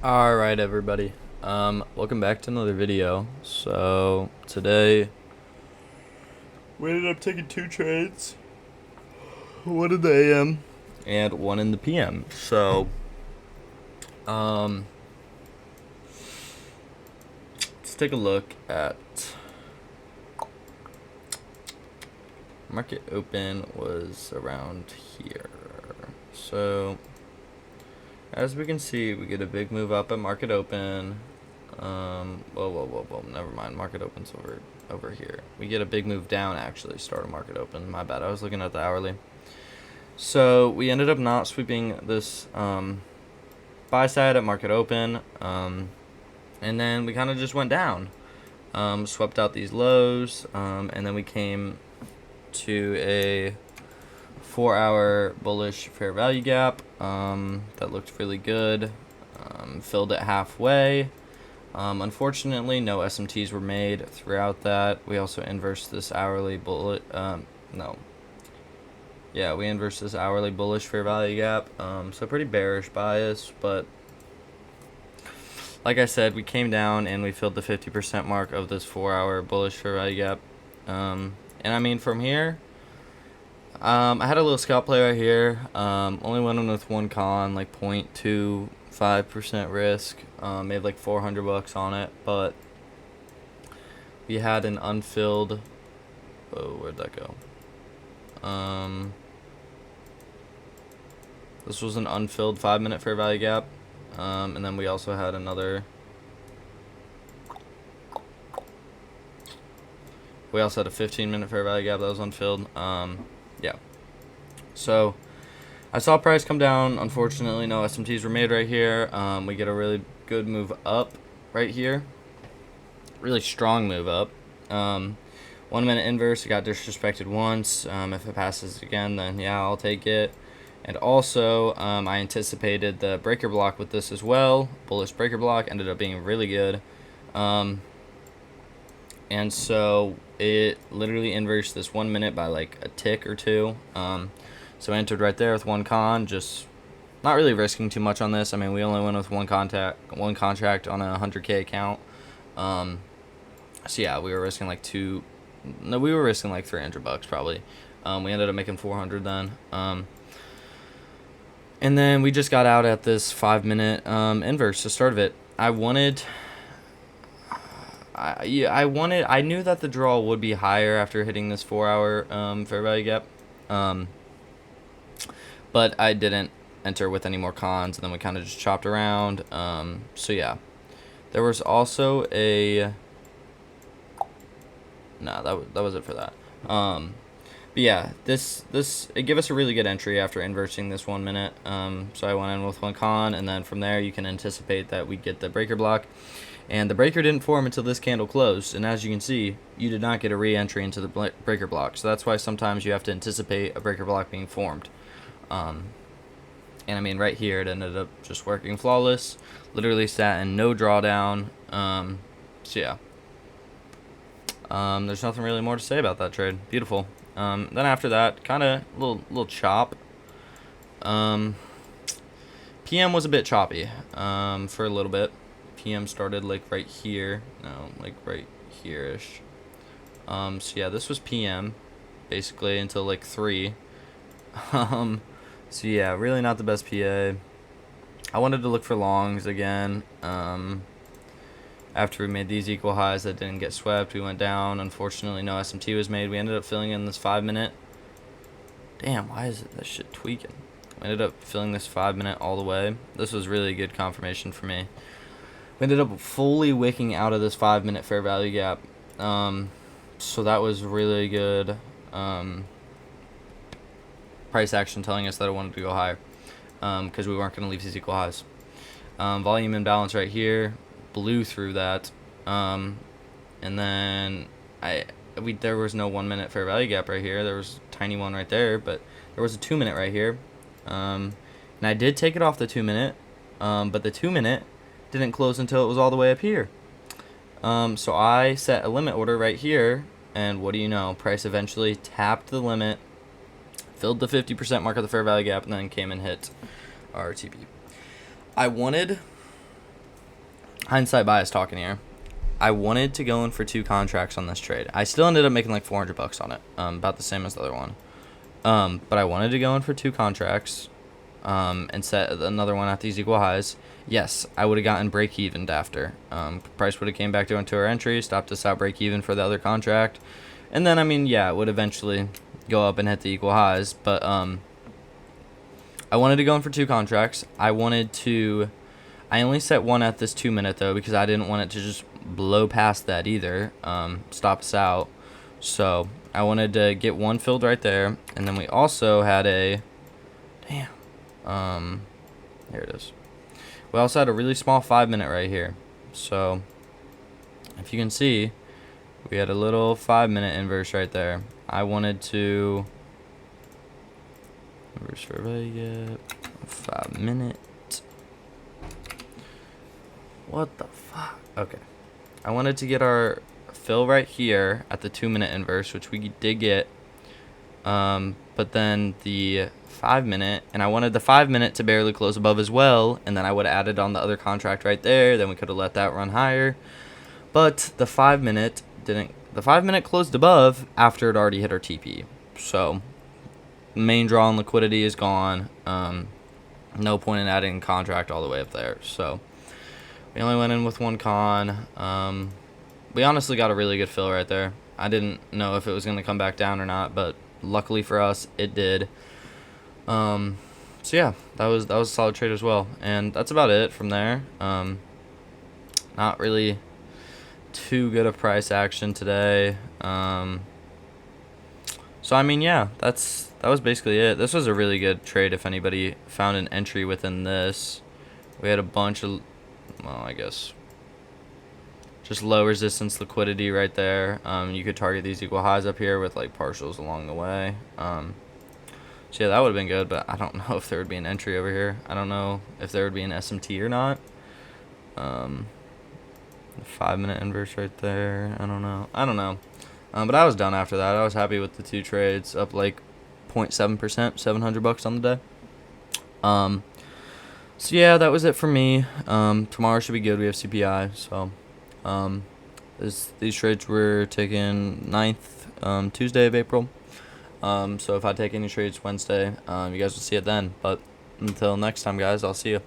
Alright everybody, welcome back to another video. So today we ended up taking two trades, one in the AM and one in the PM. So let's take a look at market open was around here. So as we can see, we get a big move up at market open. Whoa, never mind. Market opens over here. We get a big move down, actually, start of market open. My bad. I was looking at the hourly. So we ended up not sweeping this buy side at market open. And then we kind of just went down. Swept out these lows. And then we came to a 4-hour bullish fair value gap that looked really good. Filled it halfway. Unfortunately, no SMTs were made throughout that. We also inversed this hourly we inversed this hourly bullish fair value gap. So pretty bearish bias, but like I said, we came down and we filled the 50% mark of this 4-hour bullish fair value gap. And I mean, from here, I had a little scalp play right here. Only went in with one con, like 0.25% risk. Made like $400 on it, but we had an unfilled. Oh, where'd that go? This was an unfilled 5-minute fair value gap, and then we also had another. We also had a 15-minute fair value gap that was unfilled. Yeah. So I saw price come down. Unfortunately, no SMTs were made right here. We get a really good move up right here. Really strong move up. 1 minute inverse. It got disrespected once. If it passes again, then yeah, I'll take it. And also, I anticipated the breaker block with this as well. Bullish breaker block ended up being really good. And so it literally inversed this 1 minute by like a tick or two. So I entered right there with one con, just not really risking too much on this. I mean, we only went with one contract on a 100K account. So yeah, we were risking like $300 probably. We ended up making 400 then. And then we just got out at this 5-minute inverse, the start of it. I knew that the draw would be higher after hitting this 4-hour fair value gap. But I didn't enter with any more cons, and then we kind of just chopped around. So yeah, there was also a that was it for that. But yeah, this it gave us a really good entry after inversing this 1 minute. So I went in with one con, and then from there you can anticipate that we get the breaker block. And the breaker didn't form until this candle closed. And as you can see, you did not get a re-entry into the breaker block. So that's why sometimes you have to anticipate a breaker block being formed. And I mean, right here, it ended up just working flawless. Literally sat in no drawdown. So yeah. There's nothing really more to say about that trade. Beautiful. Then after that, kind of little chop. PM was a bit choppy for a little bit. PM started like right here. No, like right here-ish. So yeah, this was PM basically until like 3. So yeah, really not the best PA. I wanted to look for longs again. After we made these equal highs that didn't get swept, we went down. Unfortunately, no SMT was made. We ended up filling in this 5-minute. Damn, why is that shit tweaking? We ended up filling this 5-minute all the way. This was really good confirmation for me. We ended up fully wicking out of this 5-minute fair value gap. So that was really good. Price action telling us that I wanted to go higher. Because we weren't going to leave these equal highs. Volume imbalance right here. Blew through that. And then there was no 1 minute fair value gap right here. There was a tiny one right there, but there was a 2 minute right here. And I did take it off the 2 minute. But the 2 minute didn't close until it was all the way up here. So I set a limit order right here, and what do you know? Price eventually tapped the limit, filled the 50% mark of the fair value gap, and then came and hit our TP. I wanted hindsight bias talking here. I wanted to go in for 2 contracts on this trade. I still ended up making like $400 on it, about the same as the other one. But I wanted to go in for 2 contracts, and set another one at these equal highs. Yes, I would have gotten break even after. Price would have came back down to our entry, stopped us out break even for the other contract, and then I mean, yeah, it would eventually go up and hit the equal highs. But I wanted to go in for 2 contracts. I only set one at this 2-minute though, because I didn't want it to just blow past that either, stop us out. So I wanted to get one filled right there, and then we also had a here it is. We also had a really small 5-minute right here. So if you can see, we had a little 5-minute inverse right there. I wanted to inverse for 5-minute. What the fuck? Okay. I wanted to get our fill right here at the 2-minute inverse, which we did get. But then the 5-minute, and I wanted the 5-minute to barely close above as well, and then I would have added on the other contract right there. Then we could have let that run higher. But the 5-minute didn't. The 5-minute closed above after it already hit our TP. So main draw on liquidity is gone. No point in adding contract all the way up there. So we only went in with 1 con. We honestly got a really good fill right there. I didn't know if it was going to come back down or not, but luckily for us, it did. So yeah, that was a solid trade as well, and that's about it from there. Not really too good of price action today. So I mean, yeah, that was basically it. This was a really good trade if anybody found an entry within this. We had a bunch of, well, I guess just low resistance liquidity right there. You could target these equal highs up here with like partials along the way. So yeah, that would have been good, but I don't know if there would be an entry over here. I don't know if there would be an SMT or not. 5-minute inverse right there. I don't know. But I was done after that. I was happy with the 2 trades, up like 0.7%, $700 on the day. So yeah, that was it for me. Tomorrow should be good. We have CPI, so these trades were taken 9th, Tuesday of April. So if I take any trades Wednesday, you guys will see it then. But until next time, guys, I'll see you.